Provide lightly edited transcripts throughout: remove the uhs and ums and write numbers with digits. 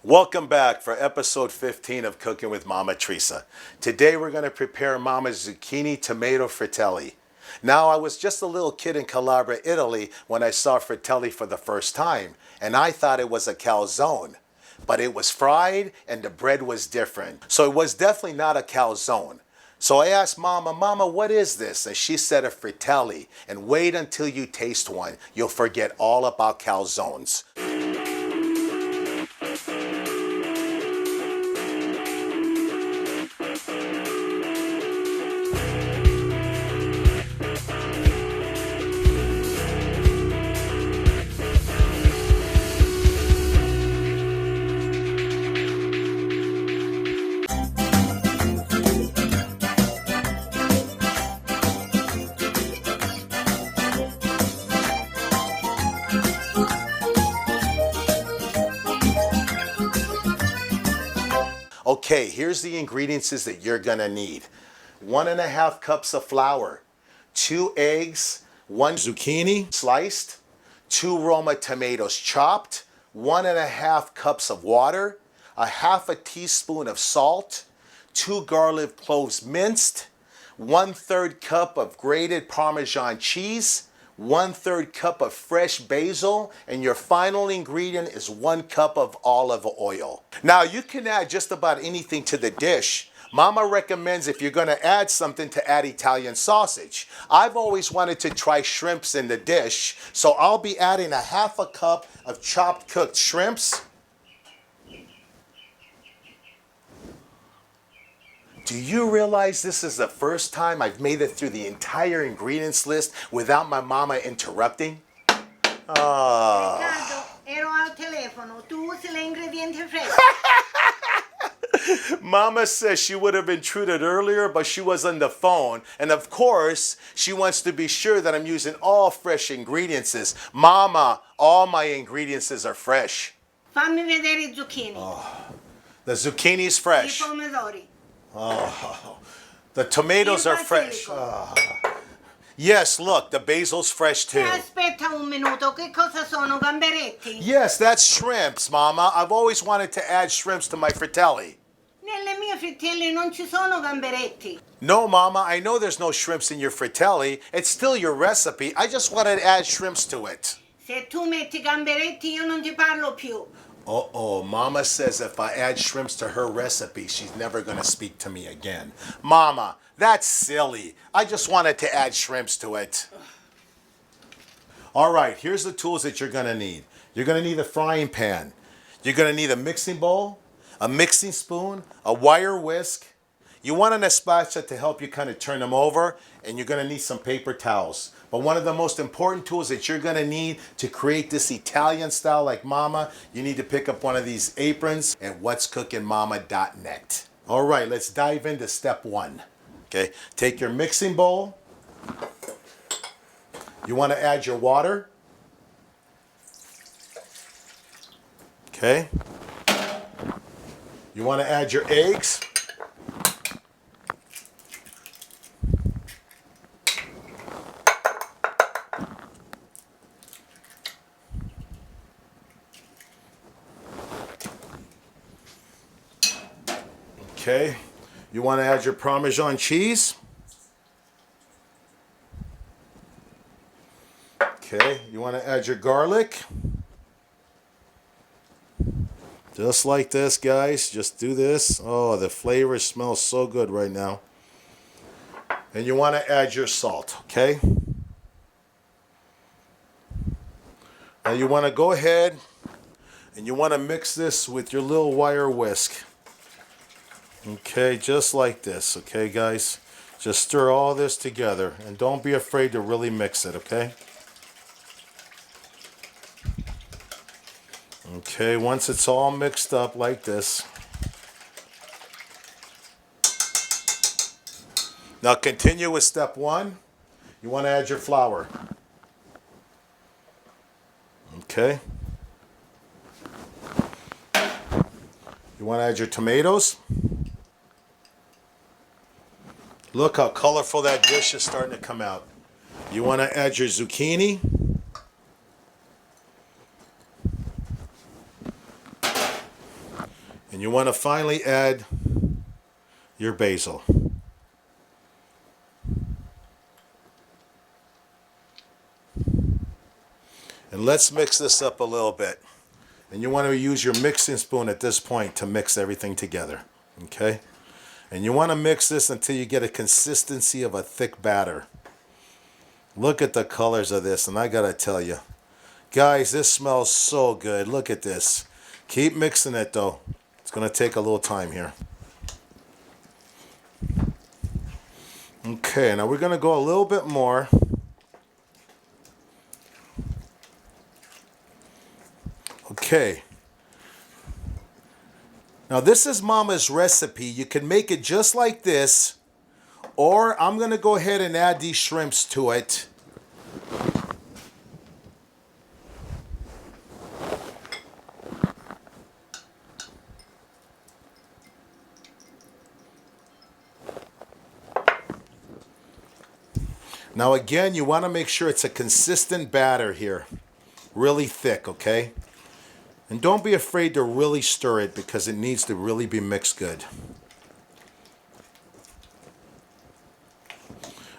Welcome back for episode 15 of Cooking with Mama Theresa. Today we're going to prepare Mama's Zucchini Tomato Fritelli. Now, I was just a little kid in Calabria, Italy when I saw fritelli for the first time, and I thought it was a calzone. But it was fried and the bread was different. So it was definitely not a calzone. So I asked Mama, what is this? And she said a fritelli. And wait until you taste one. You'll forget all about calzones. Okay, here's the ingredients that you're gonna need. 1.5 cups of flour, 2 eggs, 1 zucchini sliced, 2 Roma tomatoes chopped, 1.5 cups of water, 1/2 teaspoon of salt, 2 garlic cloves minced, 1/3 cup of grated Parmesan cheese, 1/3 cup of fresh basil, and your final ingredient is 1 cup of olive oil. Now you can add just about anything to the dish. Mama recommends if you're gonna add something to add Italian sausage. I've always wanted to try shrimps in the dish, so I'll be adding 1/2 cup of chopped cooked shrimps. Do you realize this is the first time I've made it through the entire ingredients list without my mama interrupting? Riccardo, ero al telefono. Tu usi le ingredienti freschi. Mama says she would have intruded earlier, but she was on the phone. And of course, she wants to be sure that I'm using all fresh ingredients. Mama, all my ingredients are fresh. Fammi vedere I zucchini. The zucchini's fresh. I pomodori. Oh, the tomatoes are fresh. Oh. Yes, look, the basil's fresh too. Aspetta un minuto, che cosa sono gamberetti? Yes, that's shrimps, Mama. I've always wanted to add shrimps to my fritelli. Nelle mie frittelle non ci sono gamberetti. No, Mama, I know there's no shrimps in your fritelli. It's still your recipe. I just wanted to add shrimps to it. Se tu metti gamberetti io non ti parlo più. Uh-oh, Mama says if I add shrimps to her recipe, she's never going to speak to me again. Mama, that's silly. I just wanted to add shrimps to it. All right, here's the tools that you're going to need. You're going to need a frying pan. You're going to need a mixing bowl, a mixing spoon, a wire whisk. You want an spatula to help you kind of turn them over, and you're going to need some paper towels. But one of the most important tools that you're going to need to create this Italian style like Mama, you need to pick up one of these aprons at whatscookingmama.net. All right, let's dive into step 1. Okay, take your mixing bowl. You want to add your water. Okay. You want to add your eggs. Okay, you want to add your Parmesan cheese. Okay, you want to add your garlic. Just like this, guys. Just do this. Oh, the flavor smells so good right now. And you want to add your salt, okay? Now you want to go ahead and you want to mix this with your little wire whisk. Okay, just like this, okay, guys? Just stir all this together, and don't be afraid to really mix it, okay? Okay, once it's all mixed up like this. Now continue with step 1. You want to add your flour. Okay. You want to add your tomatoes. Look how colorful that dish is starting to come out. You want to add your zucchini. And you want to finally add your basil. And let's mix this up a little bit. And you want to use your mixing spoon at this point to mix everything together. Okay? And you want to mix this until you get a consistency of a thick batter. Look at the colors of this, and I gotta tell you, guys, this smells so good. Look at this. Keep mixing it though. It's gonna take a little time here. Okay, now we're gonna go a little bit more. Okay. Now this is Mama's recipe. You can make it just like this, or I'm gonna go ahead and add these shrimps to it. Now again, you want to make sure it's a consistent batter here. Really thick, okay? And don't be afraid to really stir it because it needs to really be mixed good.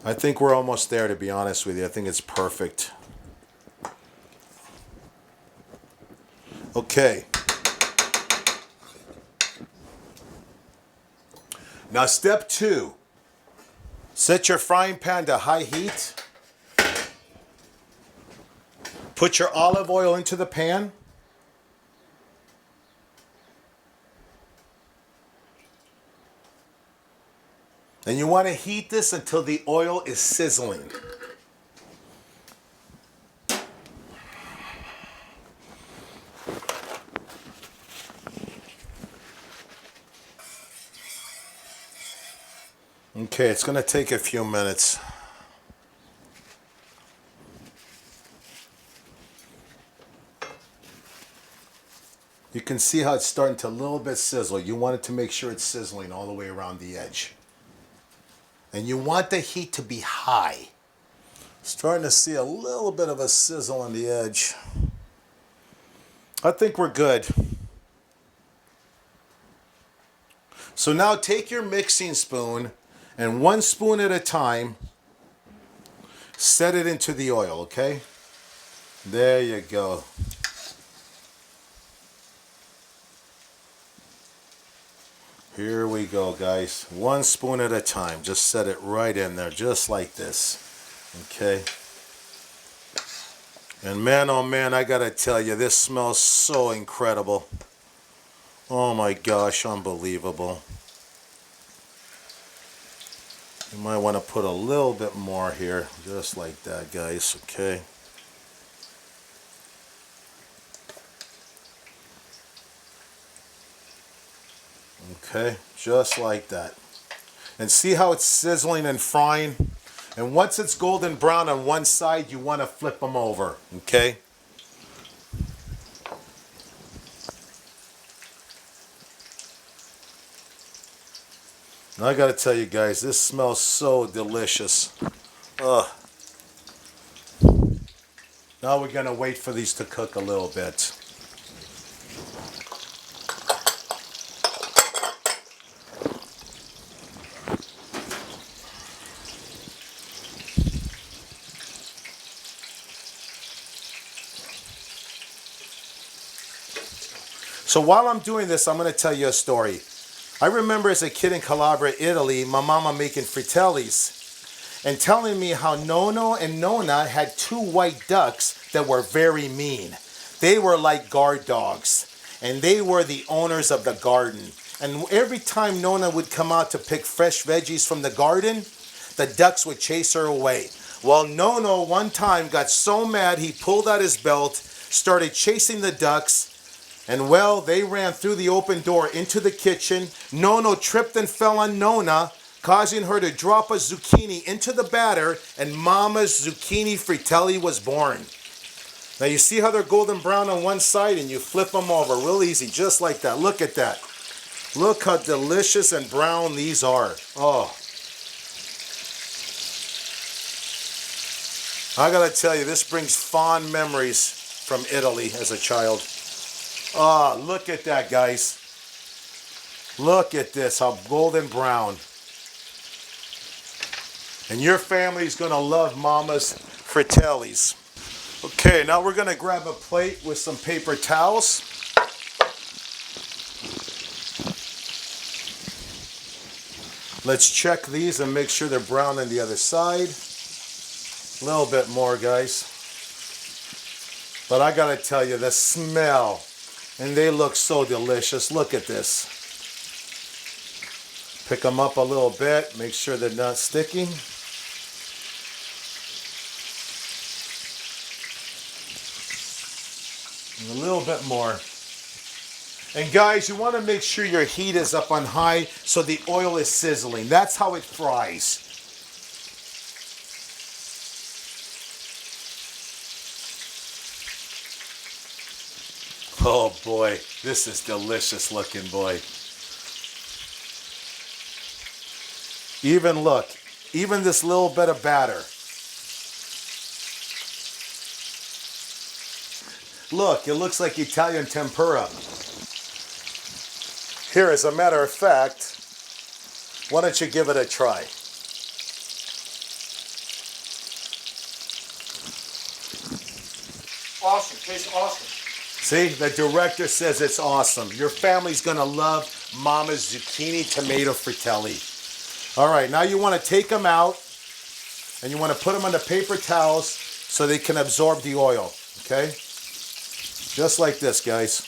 I think we're almost there, to be honest with you. I think it's perfect. Okay. Now step 2. Set your frying pan to high heat. Put your olive oil into the pan. And you want to heat this until the oil is sizzling. Okay, it's going to take a few minutes. You can see how it's starting to a little bit sizzle. You want it to make sure it's sizzling all the way around the edge. And you want the heat to be high. Starting to see a little bit of a sizzle on the edge. I think we're good. So now take your mixing spoon and 1 spoon at a time, set it into the oil, okay? There you go. Here we go, guys. 1 spoon at a time. Just set it right in there, just like this. Okay? And man, oh man, I gotta tell you, this smells so incredible. Oh my gosh, unbelievable. You might want to put a little bit more here, just like that, guys, okay? Okay, just like that. And see how it's sizzling and frying? And once it's golden brown on one side, you want to flip them over, okay? And I gotta tell you guys, this smells so delicious. Ugh. Now we're gonna wait for these to cook a little bit. So while I'm doing this, I'm gonna tell you a story. I remember as a kid in Calabria, Italy, my mama making fritellis and telling me how Nono and Nona had 2 white ducks that were very mean. They were like guard dogs, and they were the owners of the garden. And every time Nona would come out to pick fresh veggies from the garden, the ducks would chase her away. Well, Nono one time got so mad he pulled out his belt, started chasing the ducks, and well, they ran through the open door into the kitchen. Nono tripped and fell on Nona, causing her to drop a zucchini into the batter, and Mama's zucchini fritelli was born. Now you see how they're golden brown on one side, and you flip them over real easy, just like that. Look at that. Look how delicious and brown these are. Oh. I gotta tell you, this brings fond memories from Italy as a child. Ah, look at that, guys. Look at this, how golden brown. And your family's gonna love Mama's Fritellis. Okay, now we're gonna grab a plate with some paper towels. Let's check these and make sure they're brown on the other side. A little bit more, guys. But I gotta tell you, the smell, and they look so delicious. Look at this. Pick them up a little bit, make sure they're not sticking. And a little bit more. And guys, you want to make sure your heat is up on high so the oil is sizzling. That's how it fries. Oh boy, this is delicious looking, boy. Even look, even this little bit of batter. Look, it looks like Italian tempura. Here, as a matter of fact, why don't you give it a try? Awesome, tastes awesome. See, the director says it's awesome. Your family's gonna love Mama's Zucchini Tomato Fritelli. All right, now you wanna take them out and you wanna put them on the paper towels so they can absorb the oil, okay? Just like this, guys.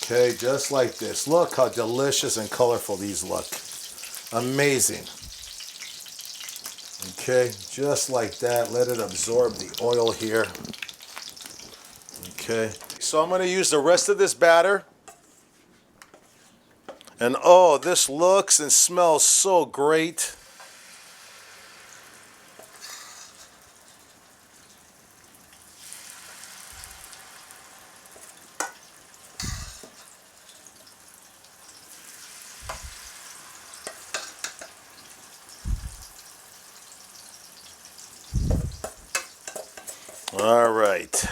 Okay, just like this. Look how delicious and colorful these look. Amazing. Okay, just like that. Let it absorb the oil here. Okay, so I'm going to use the rest of this batter. And oh, this looks and smells so great. All right.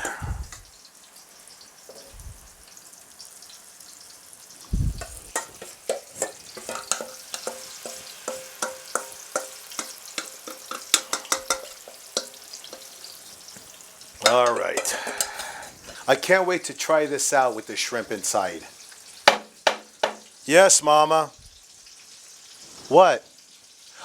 All right. I can't wait to try this out with the shrimp inside. Yes, Mama. What?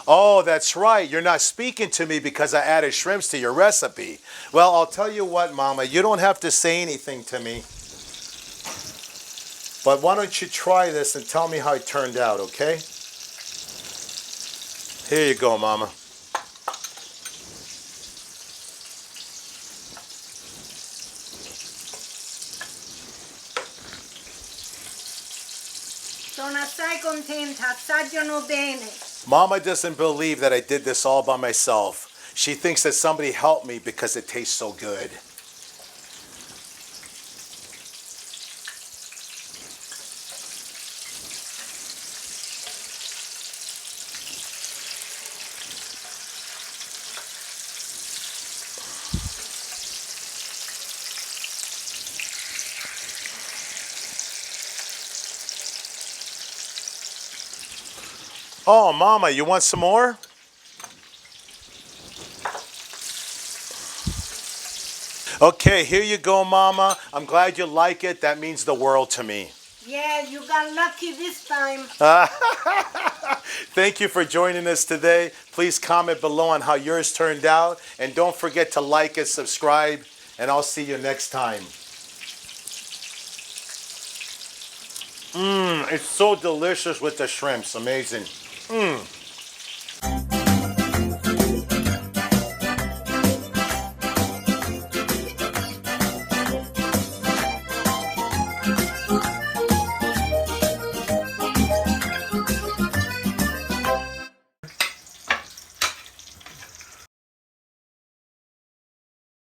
Oh, that's right. You're not speaking to me because I added shrimps to your recipe. Well, I'll tell you what, Mama. You don't have to say anything to me. But why don't you try this and tell me how it turned out, okay? Here you go, Mama. Sono assai contenta, assaggiano bene. Mama doesn't believe that I did this all by myself. She thinks that somebody helped me because it tastes so good. Oh, Mama, you want some more? Okay, here you go, Mama. I'm glad you like it. That means the world to me. Yeah, you got lucky this time. Thank you for joining us today. Please comment below on how yours turned out. And don't forget to like and subscribe. And I'll see you next time. It's so delicious with the shrimps. Amazing.